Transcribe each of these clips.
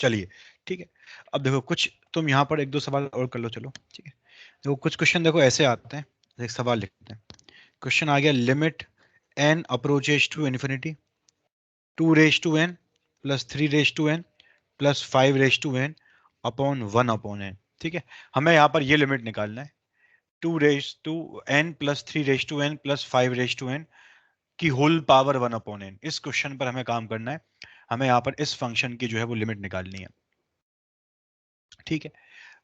चलिए ठीक है। अब देखो कुछ तुम यहाँ पर एक दो सवाल और कर लो, चलो ठीक है। देखो कुछ क्वेश्चन देखो ऐसे आते हैं, एक सवाल लिखते हैं। क्वेश्चन आ गया, limit n approaches to infinity 2 raise to n plus 3 raise to n plus 5 raise to n upon 1 upon n। ठीक है, हमें यहाँ पर ये लिमिट निकालना है, 2 raise to n plus 3 raise to n plus 5 raise to n की whole power 1 upon n। इस क्वेश्चन पर हमें काम करना है, हमें यहाँ पर इस फंक्शन की जो है वो लिमिट निकालनी है। ठीक है,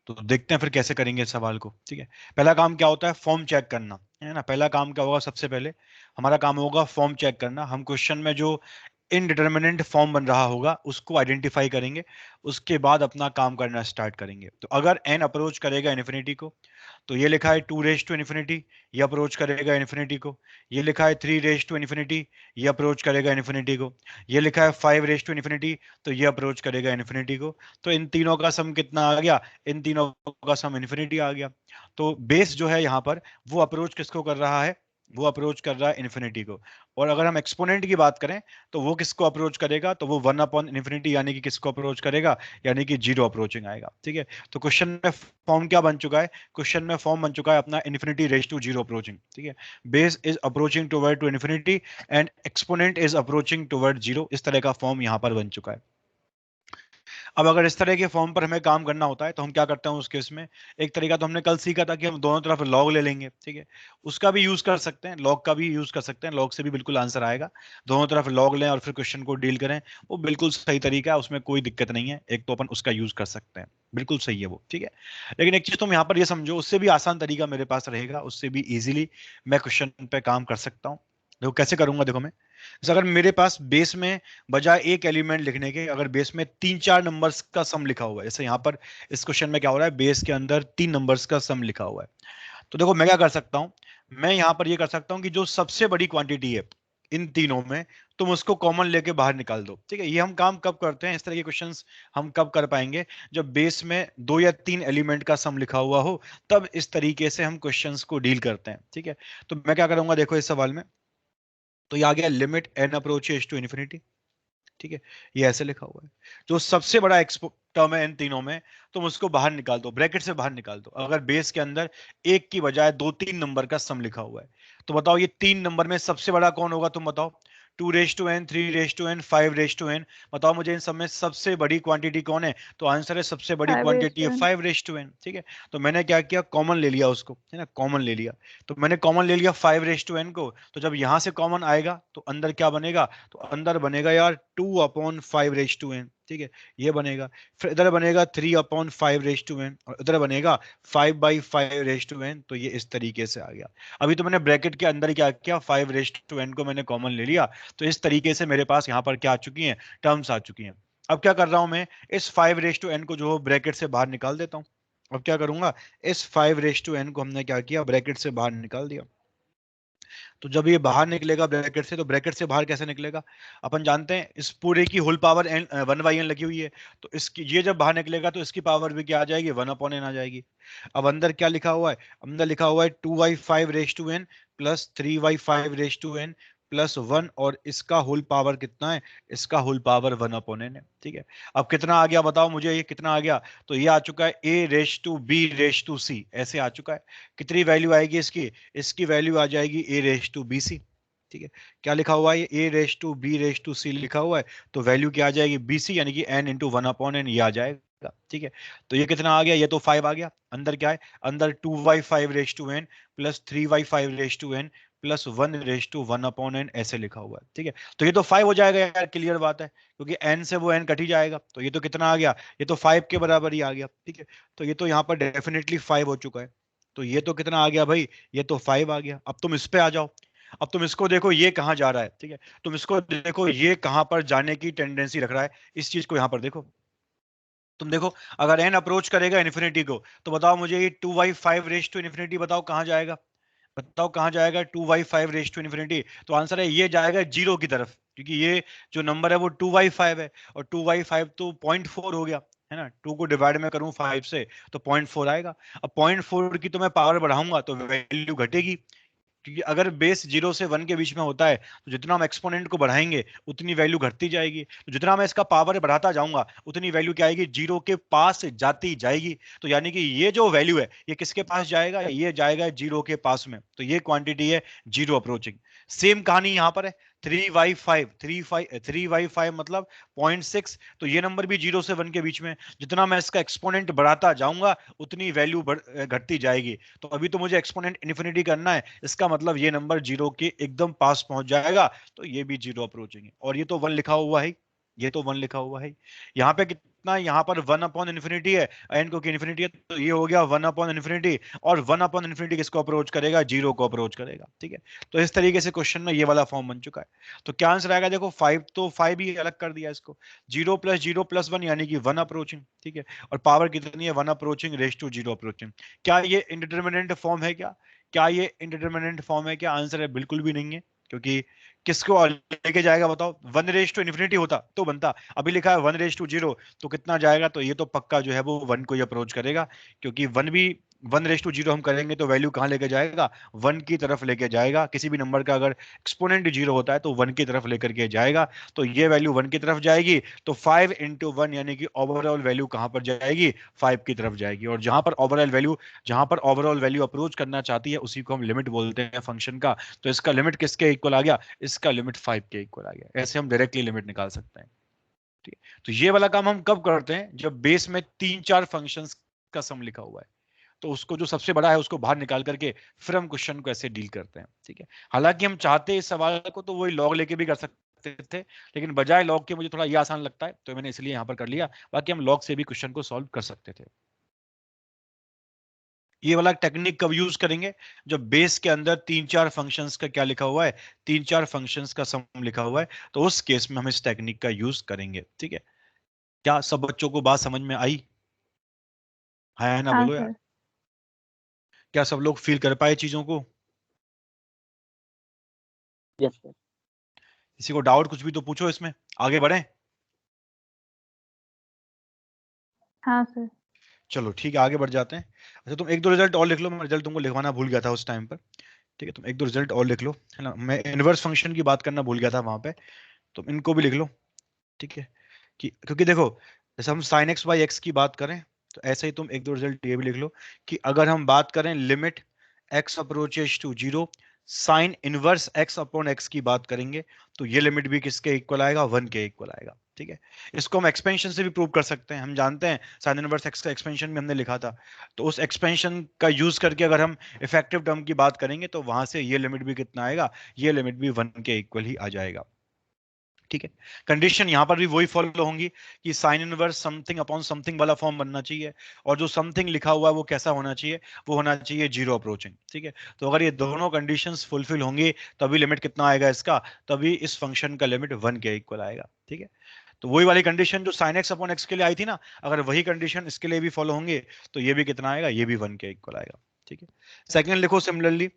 तो देखते हैं फिर कैसे करेंगे इस सवाल को। ठीक है, पहला काम क्या होता है, फॉर्म चेक करना है ना। पहला काम क्या होगा, सबसे पहले हमारा काम होगा फॉर्म चेक करना। हम क्वेश्चन में जो इनडिटर्मिनेंट फॉर्म बन रहा होगा उसको आइडेंटिफाई करेंगे, उसके बाद अपना काम करना स्टार्ट करेंगे। तो अगर n अप्रोच करेगा इन्फिनिटी को, तो ये लिखा है 2 रेज टू इन्फिनिटी, ये अप्रोच करेगा इन्फिनिटी को। ये लिखा है 3 रेज टू इन्फिनिटी, ये अप्रोच करेगा इन्फिनिटी को। ये लिखा है 5 रेज टू इन्फिनिटी, तो ये अप्रोच करेगा इन्फिनिटी को। तो इन तीनों का सम कितना आ गया, इन तीनों का सम इन्फिनिटी आ गया। तो बेस जो है यहाँ पर वो अप्रोच किसको कर रहा है, वो अप्रोच कर रहा है इन्फिनिटी को। और अगर हम एक्सपोनेंट की बात करें तो वो किसको अप्रोच करेगा, तो वो 1 अपॉन इन्फिनिटी यानी कि किसको अप्रोच करेगा, यानी कि जीरो अप्रोचिंग आएगा। ठीक है, तो क्वेश्चन में फॉर्म क्या बन चुका है, क्वेश्चन में फॉर्म बन चुका है अपना infinity raise to zero approaching. ठीक है, base is approaching toward to infinity and exponent is approaching toward zero. इस तरह का फॉर्म यहां पर बन चुका है। अब अगर इस तरह के फॉर्म पर हमें काम करना होता है तो हम क्या करते हैं उस केस में, एक तरीका तो हमने कल सीखा था कि हम दोनों तरफ लॉग ले लेंगे। ठीक है, उसका भी यूज कर सकते हैं, लॉग का भी यूज कर सकते हैं, लॉग से भी बिल्कुल आंसर आएगा। दोनों तरफ लॉग लें और फिर क्वेश्चन को डील करें, वो बिल्कुल सही तरीका है, उसमें कोई दिक्कत नहीं है। एक तो अपन उसका यूज कर सकते हैं, बिल्कुल सही है वो। ठीक है, लेकिन एक चीज तुम यहाँ पर ये समझो, उससे भी आसान तरीका मेरे पास रहेगा, उससे भी इजीली मैं क्वेश्चन पे काम कर सकता हूँ। देखो कैसे करूंगा, देखो मैं जैसे अगर मेरे पास बेस में बजाय एक एलिमेंट लिखने के अगर बेस में 3-4 नंबर्स का सम लिखा हुआ है, जैसे यहाँ पर इस क्वेश्चन में क्या हो रहा है, बेस के अंदर 3 नंबर्स का सम लिखा हुआ है। तो देखो मैं क्या कर सकता हूँ, मैं यहाँ पर ये कर सकता हूँ कि जो सबसे बड़ी क्वांटिटी है इन तीनों में, तुम उसको कॉमन लेके बाहर निकाल दो। ठीक है, ये हम काम कब करते हैं, इस तरह के क्वेश्चंस हम कब कर पाएंगे, जब बेस में 2 या 3 एलिमेंट का सम लिखा हुआ हो, तब इस तरीके से हम क्वेश्चंस को डील करते हैं। ठीक है, तो मैं क्या करूंगा, देखो इस सवाल में तो ये आ गया limit n approaches to infinity. ठीक है, ये ऐसे लिखा हुआ है, जो सबसे बड़ा टर्म है इन तीनों में, तुम उसको बाहर निकाल दो, ब्रैकेट से बाहर निकाल दो। अगर बेस के अंदर एक की बजाय 2-3 नंबर का सम लिखा हुआ है, तो बताओ ये 3 नंबर में सबसे बड़ा कौन होगा, तुम बताओ। 2 raise to n, 3 raise to n, 5 raise to n, बताओ मुझे इन सब में सबसे बड़ी क्वांटिटी कौन है। तो आंसर है सबसे बड़ी 5 क्वांटिटी है रेस्टोरेंट। 5 raise to N. ठीक है, तो मैंने क्या किया, कॉमन ले लिया उसको, है ना, कॉमन ले लिया। तो मैंने कॉमन ले लिया 5 रेज टू एन को, तो जब यहां से कॉमन आएगा तो अंदर क्या बनेगा, तो अंदर बनेगा यार 2 अपॉन 5 रेज टू एन। ठीक है, ये बनेगा। फिर इधर बनेगा 3 अपॉन 5 रेज टू एन, और इधर बनेगा 5/5 रेज टू एन। तो ये इस तरीके से आ गया। अभी तो मैंने ब्रैकेट के अंदर क्या किया, 5 रेज टू एन को मैंने कॉमन ले लिया। तो इस तरीके से मेरे पास यहाँ पर क्या आ चुकी हैं, टर्म्स आ चुकी हैं। अब क्या कर रहा हूं मैं, इस 5 रेज टू एन को जो ब्रैकेट से बाहर निकाल देता हूं। अब क्या करूंगा, इस 5 रेज टू एन को हमने क्या किया, ब्रैकेट से बाहर निकाल दिया। तो जब ये बाहर निकलेगा ब्रैकेट से, तो ब्रैकेट से बाहर कैसे निकलेगा, अपन जानते हैं इस पूरे की होल पावर एन 1/n लगी हुई है। तो इसकी ये जब बाहर निकलेगा तो इसकी पावर भी क्या आ जाएगी, 1/n आ जाएगी। अब अंदर क्या लिखा हुआ है, अंदर लिखा हुआ है 2/5 raise to n plus 3/5 raise to n plus 1, और इसका होल पावर कितना है, इसका होल पावर 1/n है। ठीक है, अब कितना आ गया बताओ मुझे, ये कितना आ गया, तो ये आ चुका है a raise to b raise to c, ऐसे आ चुका है। कितनी वैल्यू आएगी इसकी, इसकी वैल्यू आ जाएगी A raise to B C. ठीक है, क्या लिखा हुआ है, A raise to B raise to C लिखा हुआ है, तो वैल्यू क्या आ जाएगी, बी सी, यानी कि एन इंटू 1/n ये आ जाएगा। ठीक है, तो ये कितना आ गया, ये तो 5 आ गया। अंदर क्या है, अंदर 2/5 raise to n plus 3/5 raise to n plus 1 raise to 1/n ऐसे लिखा हुआ है। ठीक है, तो ये तो 5 हो जाएगा यार, क्लियर बात है, क्योंकि n से वो n कट ही जाएगा। तो ये तो कितना आ गया, ये तो 5 के बराबर ही आ गया। ठीक है, तो ये तो यहाँ पर डेफिनेटली 5 हो चुका है। तो ये तो कितना आ गया भाई, ये तो 5 आ गया। अब तुम इस पे आ जाओ, अब तुम इसको देखो ये कहाँ जा रहा है। ठीक है, तुम इसको देखो ये कहाँ पर जाने की टेंडेंसी रख रहा है, इस चीज को यहाँ पर देखो। तुम देखो, अगर एन अप्रोच करेगा इन्फिनिटी को, तो बताओ मुझे ये 2/5 रेज टू इन्फिनिटी, बताओ कहाँ जाएगा, बताओ कहाँ जाएगा 2/5 रेज टू इन्फिनिटी। तो आंसर है ये जाएगा जीरो की तरफ, क्योंकि ये जो नंबर है वो 2/5 है, और 2/5 तो 0.4 हो गया, है ना। 2 को डिवाइड में करूं 5 से तो 0.4 आएगा। अब 0.4 की तो मैं पावर बढ़ाऊंगा तो वैल्यू घटेगी, क्योंकि अगर बेस 0 से 1 के बीच में होता है तो जितना हम एक्सपोनेंट को बढ़ाएंगे उतनी वैल्यू घटती जाएगी, तो जितना मैं इसका पावर बढ़ाता जाऊंगा उतनी वैल्यू क्या आएगी, 0 के पास जाती जाएगी। तो यानी कि ये जो वैल्यू है ये किसके पास जाएगा, ये जाएगा 0 के पास में, तो ये क्वांटिटी है 0 अप्रोचिंग। सेम कहानी यहां पर है, 3y5, 3y5 मतलब 0.6, तो ये नंबर भी 0 से 1 के बीच में, जितना मैं इसका एक्सपोनेंट बढ़ाता जाऊंगा उतनी वैल्यू घटती जाएगी। तो अभी तो मुझे एक्सपोनेंट इन्फिनिटी करना है, इसका मतलब ये नंबर 0 के एकदम पास पहुंच जाएगा, तो ये भी 0 अप्रोचिंग है। और ये तो 1 लिखा हुआ है, ये तो 1 लिखा हुआ है। यहाँ पे कितना, यहाँ पर 1 अपॉन इन्फिनिटी है, एन को इन्फिनिटी है, तो ये हो गया 1 अपॉन इन्फिनिटी। और 1 अपॉन इन्फिनिटी किसको अप्रोच करेगा, 0 को अप्रोच करेगा। ठीक है, तो इस तरीके से क्वेश्चन में ये वाला फॉर्म बन चुका है। तो क्या आंसर आएगा, देखो 5, तो 5 ही अलग कर दिया इसको, 0 + 0 + 1 यानी कि 1 अप्रोचिंग। ठीक है, और पावर कितनी है, 1 अप्रोचिंग रेज टू 0 अप्रोचिंग। क्या ये इंडिटरमिनेंट फॉर्म है, क्या ये इंडिटरमिनेंट फॉर्म है, क्या आंसर है, बिल्कुल भी नहीं है। क्योंकि किसको लेके जाएगा बताओ, 1 रेज टू इन्फिनिटी होता तो बनता, अभी लिखा है 1 रेज टू 0, तो कितना जाएगा, तो ये तो पक्का जो है वो 1 को ही अप्रोच करेगा। क्योंकि 1 रेज टू 0 हम करेंगे तो वैल्यू कहाँ लेके जाएगा, 1 की तरफ लेके जाएगा। किसी भी नंबर का अगर एक्सपोनेंट 0 होता है तो 1 की तरफ लेकर के जाएगा, तो ये वैल्यू 1 की तरफ जाएगी। तो 5 × 1 यानी कि ओवरऑल वैल्यू कहां पर जाएगी, 5 की तरफ जाएगी। और जहां पर ओवरऑल वैल्यू अप्रोच करना चाहती है उसी को हम लिमिट बोलते हैं फंक्शन का। तो इसका लिमिट किसके इक्वल आ गया, इसका लिमिट 5 के इक्वल आ गया। ऐसे हम डायरेक्टली लिमिट निकाल सकते हैं। ठीक है, तो ये वाला काम हम कब करते हैं, जब बेस में 3-4 फंक्शंस का सम लिखा हुआ है, तो उसको जो सबसे बड़ा है उसको बाहर निकाल करके फिर हम क्वेश्चन को ऐसे डील करते हैं। ठीक है, हालांकि हम चाहते इस सवाल को तो वही लॉग लेके भी कर सकते थे, लेकिन बजाय लॉग के मुझे थोड़ा ये आसान लगता है तो मैंने इसलिए यहां पर कर लिया। बाकी हम लॉग से भी क्वेश्चन को सॉल्व कर सकते थे। ये वाला टेक्निक कब यूज करेंगे, जब बेस के अंदर 3-4 फंक्शंस का क्या लिखा हुआ है, 3-4 फंक्शंस का सम लिखा हुआ है, तो उस केस में हम इस टेक्निक का यूज करेंगे। ठीक है, क्या सब बच्चों को बात समझ में आई, है ना, हाँ बोलो यार। सर। क्या सब लोग फील कर पाए चीजों को, यस सर। किसी को डाउट कुछ भी तो पूछो, इसमें आगे बढ़े। हाँ सर। चलो ठीक है, आगे बढ़ जाते हैं। अच्छा तुम एक दो रिजल्ट और लिख लो, मैं रिजल्ट तुमको लिखवाना भूल गया था उस टाइम पर। ठीक है, तुम एक दो रिजल्ट और लिख लो, है ना, मैं इनवर्स फंक्शन की बात करना भूल गया था वहां पे, तुम इनको भी लिख लो। ठीक है, कि क्योंकि देखो जैसे हम साइन एक्स बाई एक्स की बात करें, तो ऐसे ही तुम एक दो रिजल्ट ये भी लिख लो कि अगर हम बात करें limit x approaches to 0 sine inverse x upon x की बात करेंगे, तो ये लिमिट भी किसके इक्वल आएगा, 1 के इक्वल आएगा। ठीक है, इसको हम एक्सपेंशन से भी प्रूव कर सकते हैं, हम जानते हैं साइन इनवर्स एक्स का एक्सपेंशन भी हमने लिखा था। तो उस एक्सपेंशन का यूज करके अगर हम इफेक्टिव टर्म की बात करेंगे तो वहां से ये लिमिट भी कितना आएगा, ये लिमिट भी 1 के इक्वल ही आ जाएगा। ठीक है, कंडीशन यहां पर भी वही फॉलो होंगी कि sine inverse something upon something वाला फॉर्म बनना चाहिए, और जो समथिंग लिखा हुआ है वो कैसा होना चाहिए, वो होना चाहिए 0 अप्रोचिंग। ठीक है, तो अगर ये दोनों कंडीशंस फुलफिल होंगी तभी लिमिट कितना आएगा इसका, तभी इस फंक्शन का लिमिट 1 के इक्वल आएगा। ठीक है, तो वही वाली कंडीशन जो साइन एक्स अपॉन एक्स के लिए आई थी ना, अगर वही कंडीशन इसके लिए भी फॉलो होंगे तो ये भी कितना आएगा, ये भी 1 के इक्वल आएगा। ठीक है, सेकंड लिखो सिमिलरली,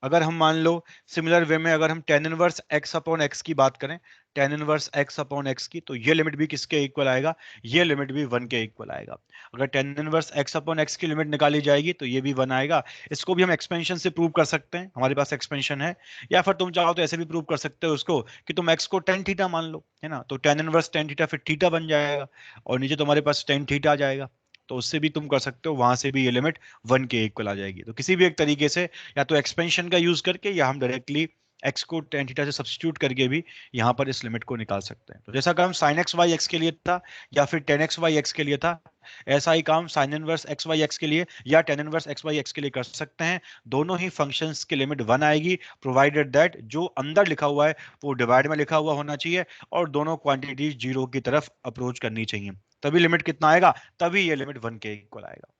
अगर हम मान लो सिमिलर वे में अगर हम ten inverse x upon x की बात करें, ten inverse x upon x की, तो ये लिमिट भी किसके इक्वल आएगा, ये लिमिट भी 1 के इक्वल आएगा। अगर ten inverse x upon x की लिमिट निकाली जाएगी तो ये भी 1 आएगा। इसको भी हम एक्सपेंशन से प्रूव कर सकते हैं, हमारे पास एक्सपेंशन है, या फिर तुम चाहो तो ऐसे भी प्रूव कर सकते हो उसको कि तुम एक्स को टेन थीटा मान लो, है ना, तो टेन इनवर्स टेन थीटा फिर थीटा बन जाएगा, और नीचे तुम्हारे पास टेन थीटा आ जाएगा, तो उससे भी तुम कर सकते हो, वहां से भी ये लिमिट 1 के इक्वल आ जाएगी। तो किसी भी एक तरीके से या तो एक्सपेंशन का यूज करके या हम डायरेक्टली एक्स को टेन थीटा से सब्स्टिट्यूट करके भी यहाँ पर इस लिमिट को निकाल सकते हैं। तो जैसा काम साइन एक्स वाई एक्स के लिए था या फिर टेन एक्स वाई एक्स के लिए था, ऐसा ही काम sine inverse x y x के लिए या tan inverse x y x के लिए कर सकते हैं। दोनों ही फंक्शंस की लिमिट 1 आएगी, प्रोवाइडेड दैट जो अंदर लिखा हुआ है वो डिवाइड में लिखा हुआ होना चाहिए और दोनों क्वांटिटीज 0 की तरफ अप्रोच करनी चाहिए, तभी लिमिट कितना आएगा, तभी ये लिमिट 1 के इक्वल आएगा।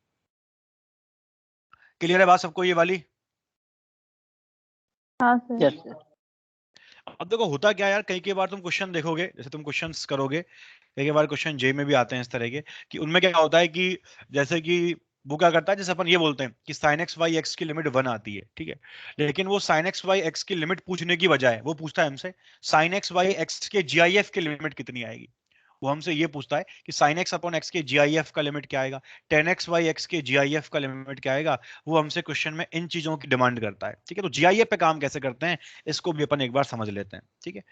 क्लियर है बात सबको ये वाली। हाँ सर। Yes sir. अब देखो होता क्या है यार, कई बार तुम क्वेश्चन देखोगे, जैसे तुम क्वेश्चंस करोगे, कई बार क्वेश्चन जे में भी आते हैं इस तरह के, कि उनमें क्या होता है कि जैसे कि वो क्या करता है, जैसे अपन ये बोलते हैं कि साइन एक्स वाई एक्स की लिमिट 1 आती है, ठीक है, लेकिन वो साइन एक्स वाई एक्स की लिमिट पूछने की बजाय वो पूछता है हमसे साइन एक्स वाई एक्स के जीआईएफ की लिमिट कितनी आएगी। वो हमसे ये पूछता है कि sin x अपॉन x के GIF का लिमिट क्या आएगा, tan x by x के GIF का लिमिट क्या आएगा, वो हमसे क्वेश्चन में इन चीजों की डिमांड करता है। ठीक है, तो GIF पे काम कैसे करते हैं इसको भी अपन एक बार समझ लेते हैं। ठीक है,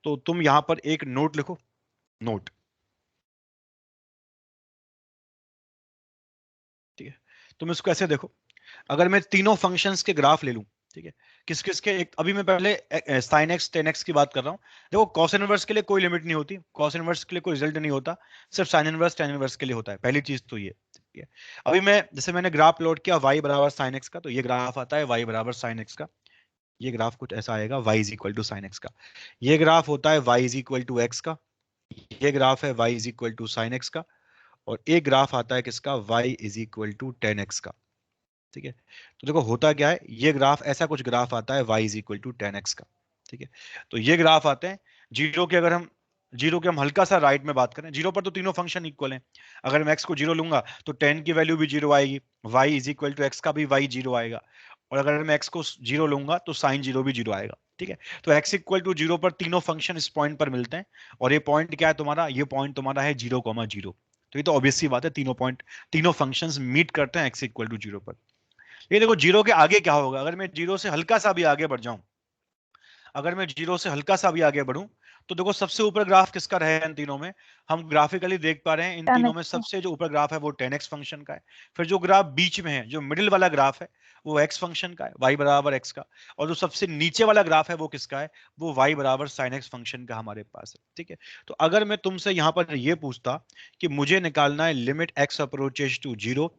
तो तुम यहां पर एक नोट लिखो, नोट। ठीक है, तुम इसको ऐसे देखो, अगर मैं तीनों फंक्शंस के ग्राफ ले लूं, ठीक है, किस किस के एक, अभी मैं पहले sin x tan x की बात कर रहा हूं। देखो cos इनवर्स के लिए कोई लिमिट नहीं होती, cos इनवर्स के लिए कोई रिजल्ट नहीं होता, सिर्फ sin इनवर्स tan इनवर्स के लिए होता है, पहली चीज तो ये। ठीक है, अभी मैं जैसे मैंने ग्राफ प्लॉट किया y बराबर sin x का, तो ये ग्राफ आता है y बराबर sin x का, ये ग्राफ कुछ ऐसा आएगा y is equal to sin x का। ये ग्राफ होता है y is equal to x का, ये ग्राफ है y is equal to sin x का, और एक ग्राफ आता है किसका, y is equal to tan x का। ठीक है, तो देखो होता क्या है, ये ग्राफ, ऐसा कुछ ग्राफ आता है y is equal to tan x का। ठीक है, तो ये ग्राफ आते हैं जीरो के, अगर हम जीरो के हम हल्का सा राइट में बात करें, जीरो पर तो तीनों फंक्शन इक्वल हैं, अगर मैं x को जीरो लूंगा तो टेन की वैल्यू भी जीरो आएगी, y is equal to x का भी y जीरो आएगा, और अगर मैं x को जीरो लूंगा तो साइन जीरो भी जीरो आएगा। ठीक है, तो x इक्वल टू जीरो पर तीनों फंक्शन इस पॉइंट पर मिलते हैं, और ये पॉइंट क्या है तुम्हारा, ये पॉइंट तुम्हारा है जीरो कॉमा जीरो। तो ये तो ऑब्वियस सी बात है, तीनों पॉइंट, तीनों फंक्शंस मीट करते हैं x इक्वल टू जीरो पर। ये देखो जीरो के आगे क्या होगा, अगर मैं जीरो से हल्का सा भी आगे बढ़ जाऊं, अगर मैं जीरो से हल्का सा भी आगे बढ़ूं, तो देखो सबसे ऊपर ग्राफ किसका रहे इन तीनों में, हम ग्राफिकली देख पा रहे हैं इन tan तीनों x में का। सबसे जो ऊपर ग्राफ है वो 10x फंक्शन का है। फिर जो ग्राफ बीच में है, जो मिडिल वाला ग्राफ है, वो x फंक्शन का है, y बराबर x का। और जो सबसे नीचे वाला ग्राफ है वो किसका है, वो y बराबर sin x फंक्शन का हमारे पास है। ठीक है, तो अगर मैं तुमसे यहां पर ये पूछता कि मुझे निकालना है limit x approaches to zero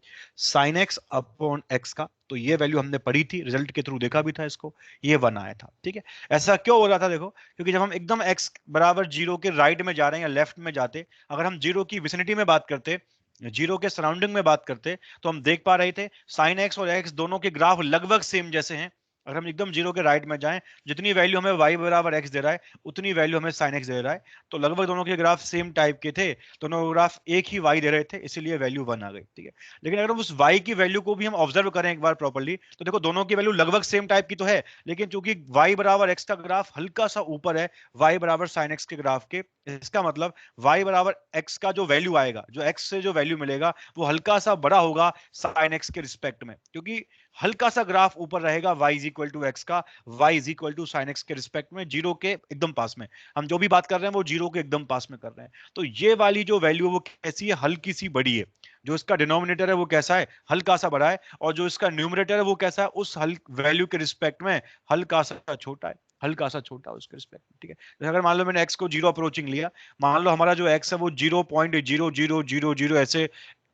sin x upon x का, तो ये वैल्यू हमने पढ़ी थी, रिजल्ट के थ्रू देखा भी था इसको, ये 1 आया था। ठीक है, ऐसा क्यों हो रहा था देखो, क्योंकि जब हम एकदम x बराबर जीरो के राइट में जा रहे हैं या लेफ्ट में जाते, अगर हम जीरो की विसिनिटी में बात करते, जीरो के सराउंडिंग में बात करते, तो हम देख पा रहे थे साइन एक्स और एक्स दोनों के ग्राफ लगभग सेम जैसे हैं। अगर हम एकदम जीरो के राइट में जाएं, जितनी वैल्यू हमें y बराबर x दे रहा है उतनी वैल्यू हमें sin x दे रहा है, तो लगभग दोनों के ग्राफ सेम टाइप के थे, दोनों ग्राफ एक ही y दे रहे थे, इसीलिए वैल्यू 1 आ गई। ठीक है, लेकिन अगर हम उस y की वैल्यू को भी हम ऑब्जर्व करें एक बार प्रॉपर्ली, तो देखो दोनों की वैल्यू लगभग सेम टाइप की तो है, लेकिन चूंकि y बराबर x का ग्राफ हल्का सा ऊपर है y बराबर sin x के ग्राफ के, इसका मतलब y बराबर x का जो वैल्यू आएगा, जो x से जो वैल्यू मिलेगा वो हल्का सा बड़ा होगा sin x के रिस्पेक्ट में, क्योंकि हल्का सा ग्राफ ऊपर रहेगा y is equal to x का, y is equal to sine x के रिस्पेक्ट में, जीरो के एकदम पास में। हम जो भी बात कर रहे हैं वो जीरो के एकदम पास में कर रहे हैं, तो ये वाली जो वैल्यू है वो कैसी है, हल्की सी बड़ी है। जो इसका डिनोमिनेटर है वो कैसा है, हल्का सा बड़ा है, और जो इसका न्यूमरेटर है वो कैसा है, उस वैल्यू के रिस्पेक्ट में हल्का सा छोटा है, हल्का सा छोटा उसके रिस्पेक्ट में। ठीक है, तो अगर मान लो मैंने x को जीरो अप्रोचिंग लिया, मान लो हमारा जो x है वो 0.0000 ऐसे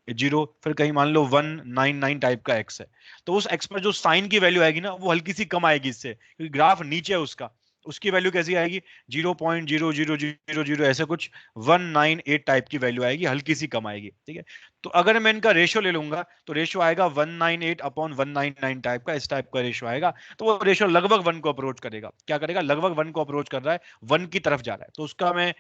जीरो, फिर कहीं मान लो 199 टाइप का x है, तो उस x पर जो साइन की वैल्यू आएगी ना वो हल्की सी कम आएगी इससे, क्योंकि ग्राफ नीचे है उसका, उसकी वैल्यू कैसी आएगी, 0.0000 ऐसे कुछ 198 टाइप की वैल्यू आएगी, हल्की सी कम आएगी। ठीक है, तो अगर मैं इनका रेशियो ले लूंगा तो रेशियो आएगा 198 अपॉन 199 टाइप का, इस टाइप का रेशियो आएगा, तो वो रेशियो लगभग 1 को अप्रोच करेगा, क्या करेगा, लगभग 1 को अप्रोच कर रहा है, 1 की तरफ जा रहा है, तो उसका मैं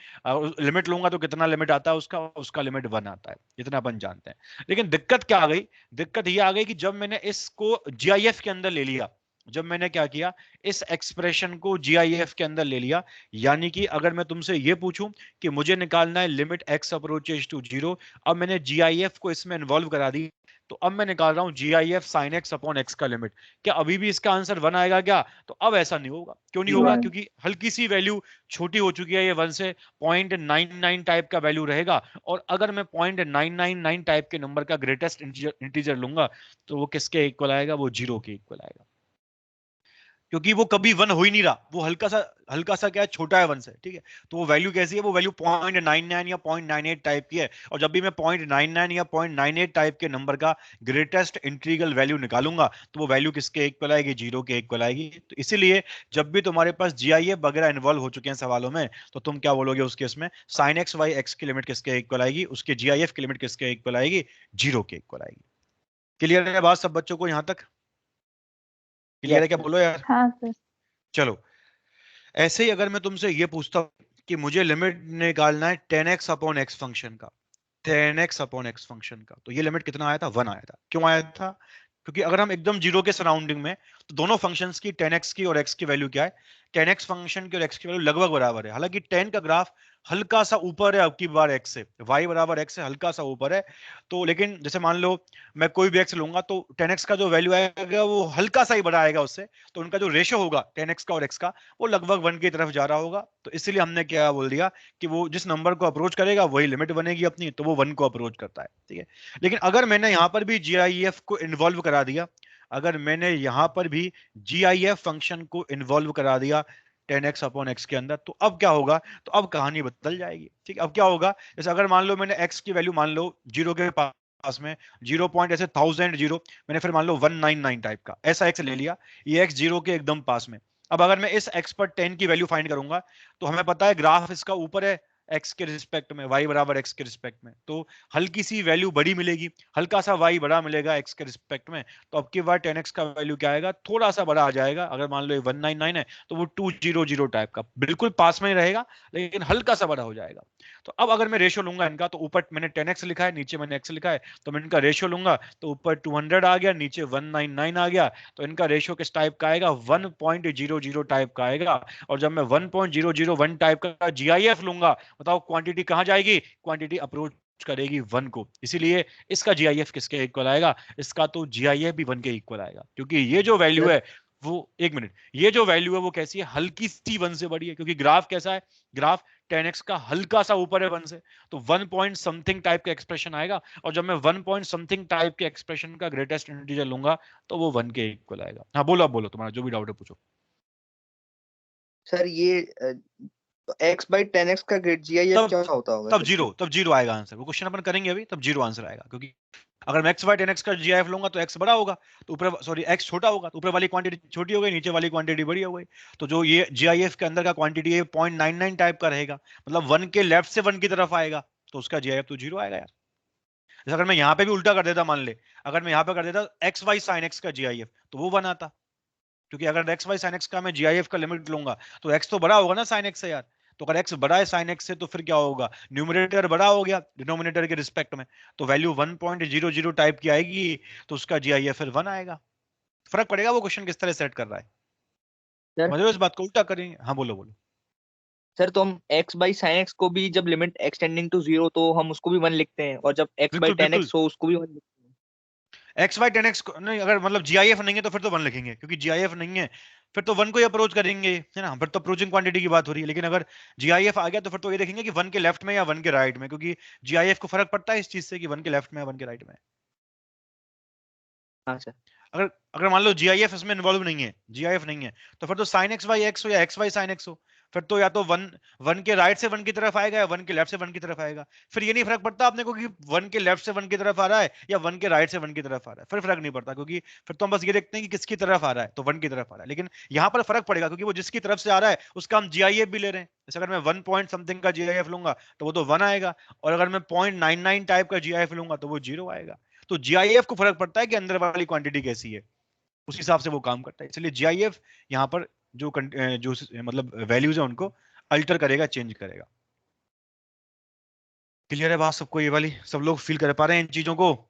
लिमिट लूंगा तो कितना लिमिट आता है उसका, उसका लिमिट 1 आता है, जितना अपन जानते हैं। लेकिन दिक्कत क्या आ गई, दिक्कत ये आ गई कि जब मैंने इसको जीआईएफ के अंदर ले लिया, जब मैंने क्या किया, इस एक्सप्रेशन को जीआईएफ के अंदर ले लिया, यानी कि अगर मैं तुमसे ये पूछूं कि मुझे निकालना है limit x approaches to zero, अब मैंने जीआईएफ को इसमें इन्वॉल्व करा दी, तो अब मैं निकाल रहा हूं GIF sine x upon x का लिमिट, क्या अभी भी इसका आंसर 1 आएगा क्या, तो अब ऐसा नहीं होगा, क्यों नहीं होगा, नहीं। क्योंकि हल्की सी वैल्यू छोटी हो चुकी है, ये 1 से 0.99 टाइप का वैल्यू रहेगा, और अगर मैं 0.999 टाइप के नंबर का ग्रेटेस्ट इंटीजर लूंगा तो वो किसके इक्वल आएगा, वो जीरो के इक्वल आएगा, क्योंकि वो कभी 1 हो ही नहीं रहा, वो हल्का सा क्या है, छोटा है 1 से। ठीक है, तो वो वैल्यू कैसी है, वो वैल्यू 0.99 या 0.98 टाइप की है, और जब भी मैं 0.99 या 0.98 टाइप के नंबर का ग्रेटेस्ट इंटीग्रल वैल्यू निकालूंगा तो वो वैल्यू किसके इक्वल आएगी, जीरो के इक्वल आएगी। तो इसीलिए जब भी तुम्हारे पास जीआईएफ वगैरह इन्वॉल्व हो चुके हैं सवालों में, तो तुम क्या बोलोगे उस केस में, साइन एक्स वाई एक्स की लिमिट किसके इक्वल आएगी, उसके जीआईएफ की लिमिट किसके इक्वल आएगी, जीरो के इक्वल आएगी। क्लियर है बात सब बच्चों को यहां तक, क्लियर है क्या, बोलो यार। हाँ सर। चलो, ऐसे ही अगर मैं तुमसे ये पूछता हूं कि मुझे लिमिट निकालना है 10x अपॉन एक्स फंक्शन का, 10x अपॉन एक्स फंक्शन का, तो ये लिमिट कितना आया था, 1 आया था। क्यों आया था, क्योंकि अगर हम एकदम जीरो के सराउंडिंग में, तो दोनों फंक्शंस की 10x की और x की वैल्यू क्या है, 10x फंक्शन की और x की वैल्यू लगभग बराबर है। हालांकि 10 का ग्राफ हल्का सा ऊपर है अब की बार x से, y बराबर x से हल्का सा ऊपर है। तो लेकिन जैसे मान लो मैं कोई भी x लूंगा तो 10x का जो वैल्यू आएगा वो हल्का सा ही बड़ा आएगा उससे, तो उनका जो रेशियो होगा 10x का और x का वो लगभग 1 की तरफ जा रहा होगा। तो इसलिए हमने क्या बोल दिया कि वो जिस नंबर को अप्रोच करेगा वही लिमिट बनेगी अपनी, तो वो 1 को अप्रोच करता है। ठीक है, लेकिन अगर मैंने यहां पर भी GIF को इन्वॉल्व करा दिया, अगर मैंने यहां पर भी GIF फंक्शन को इन्वॉल्व करा दिया 10x अपॉन x के अंदर, तो अब क्या होगा, तो अब कहानी बदल जाएगी। ठीक है, अब क्या होगा, जैसे अगर मान लो मैंने x की वैल्यू मान लो 0 के पास में 0 पॉइंट ऐसे 1000 जीरो, मैंने फिर मान लो 199 टाइप का ऐसा x ले लिया, ये x 0 के एकदम पास में। अब अगर मैं इस x पर 10 की वैल्यू फाइंड करूंगा तो हमें पता है ग्राफ इसका ऊपर है x के रिस्पेक्ट में, y बराबर x के रिस्पेक्ट में, तो हल्की सी वैल्यू बड़ी मिलेगी, हल्का सा y बड़ा मिलेगा x के रिस्पेक्ट में। तो अब की बार 10x का वैल्यू क्या आएगा, थोड़ा सा बड़ा आ जाएगा। अगर मान लो ये 199 है तो वो 200 टाइप का बिल्कुल पास में ही रहेगा, लेकिन हल्का सा बड़ा हो जाएगा। तो अब अगर मैं रेशियो लूंगा इनका, तो ऊपर मैंने 10x लिखा है, नीचे मैंने x लिखा है, तो मैं इनका रेशियो लूंगा तो ऊपर 200 आ गया, नीचे 199 आ गया। तो इनका रेशियो किस टाइप का आएगा, 1.00 टाइप का आएगा। और जब मैं 1.001 टाइप का GIF लूंगा, बताओ क्वांटिटी कहां जाएगी, क्वांटिटी अप्रोच करेगी 1 को। इसीलिए इसका GIF किसके इक्वल आएगा, इसका तो GIF भी 1 के इक्वल आएगा, क्योंकि ये जो वैल्यू है वो, एक मिनट, ये जो वैल्यू है वो कैसी है, हल्की सी 1 से बड़ी है, क्योंकि ग्राफ कैसा है, ग्राफ 10x का हल्का सा ऊपर है 1 से, तो 1 पॉइंट समथिंग टाइप का एक्सप्रेशन आएगा। और जब मैं 1 पॉइंट समथिंग टाइप के एक्सप्रेशन का ग्रेटेस्ट इंटीजर लूंगा तो वो 1 के इक्वल आएगा। हाँ बोलो, आप बोलो, तुम्हारा जो भी डाउट है पूछो। सर ये x/10x का ग्रेड GIF तब क्या होता होगा तब सर? जीरो, तब जीरो आएगा आंसर। वो क्वेश्चन अपन करेंगे अभी, तब जीरो आंसर आएगा, क्योंकि अगर मैं x/10x का GIF लूंगा तो x बड़ा होगा, तो ऊपर, सॉरी, x छोटा होगा तो ऊपर वाली क्वांटिटी छोटी हो गई, नीचे वाली क्वांटिटी बड़ी हो गई। तो जो ये GIF के अंदर का क्वांटिटी है 0.99 टाइप का रहेगा, मतलब 1 के लेफ्ट से 1 की तरफ आएगा, तो उसका GIF तो जीरो आएगा यार। जैसे अगर मैं यहाँ पे भी उल्टा कर देता, मान ले अगर मैं यहाँ पे कर देता XY sin x का GIF, तो वो 1 आता, क्योंकि अगर XY sin x का मैं GIF का लिमिट लूंगा तो x तो बड़ा होगा ना sin x से यार। तो अगर x बड़ा है sin x से तो फिर क्या होगा, न्यूमरेटर बड़ा हो गया डिनोमिनेटर के रिस्पेक्ट में, तो वैल्यू 1.00 टाइप की आएगी, तो उसका GIF फिर 1 आएगा। फर्क पड़ेगा वो क्वेश्चन किस तरह सेट कर रहा है, सर समझ लो इस बात को, उल्टा करेंगे। हाँ बोलो बोलो। सर तो हम x/sin x को भी जब लिमिट एक्सटेंडिंग टू 0 तो हम उसको भी 1 लिखते हैं, और जब बिल्कुल बिल्कुल, x/10x हो उसको भी 1 लिखते हैं। XY10x नहीं, अगर मतलब GIF नहीं है तो फिर तो 1 लिखेंगे, क्योंकि GIF नहीं है फिर तो 1 को ही अप्रोच करेंगे, है ना, फिर तो अप्रोचिंग क्वांटिटी की बात हो रही है। लेकिन अगर GIF आ गया तो फिर तो ये देखेंगे कि 1 के लेफ्ट में या 1 के राइट में, क्योंकि GIF को फर्क पड़ता है इस चीज से कि 1 के लेफ्ट में या 1 के राइट में। हाँ सर। अगर अगर मान लो GIF इसमें इन्वॉल्व नहीं है, GIF नहीं है, तो फिर तो sin XY x हो या XY sin x हो, फिर तो या तो 1 के राइट से 1 की तरफ आएगा या 1 के लेफ्ट से 1 की तरफ आएगा। फिर ये नहीं फर्क पड़ता आपने को कि 1 के लेफ्ट से 1 की तरफ आ रहा है या 1 के राइट से 1 की तरफ आ रहा है, फिर फर्क नहीं पड़ता, क्योंकि फिर तो हम बस ये देखते हैं कि किसकी तरफ आ रहा है, तो 1 की तरफ आ रहा है। लेकिन यहाँ पर फर्क पड़ेगा, क्योंकि वो जिसकी तरफ से आ रहा है उसका हम GIF भी ले रहे हैं। जैसे अगर मैं 1 पॉइंट समथिंग का GIF लूंगा तो वो तो 1 आएगा, और अगर मैं 0.99 टाइप का GIF लूंगा तो वो 0 आएगा। तो GIF को फर्क पड़ता है कि अंदर वाली क्वांटिटी कैसी है, उस हिसाब से वो काम करता है। इसलिए GIF यहाँ पर जो जो मतलब वैल्यूज है उनको अल्टर करेगा, चेंज करेगा। क्लियर है बात सबको, ये वाली सब लोग फील कर पा रहे हैं इन चीजों को?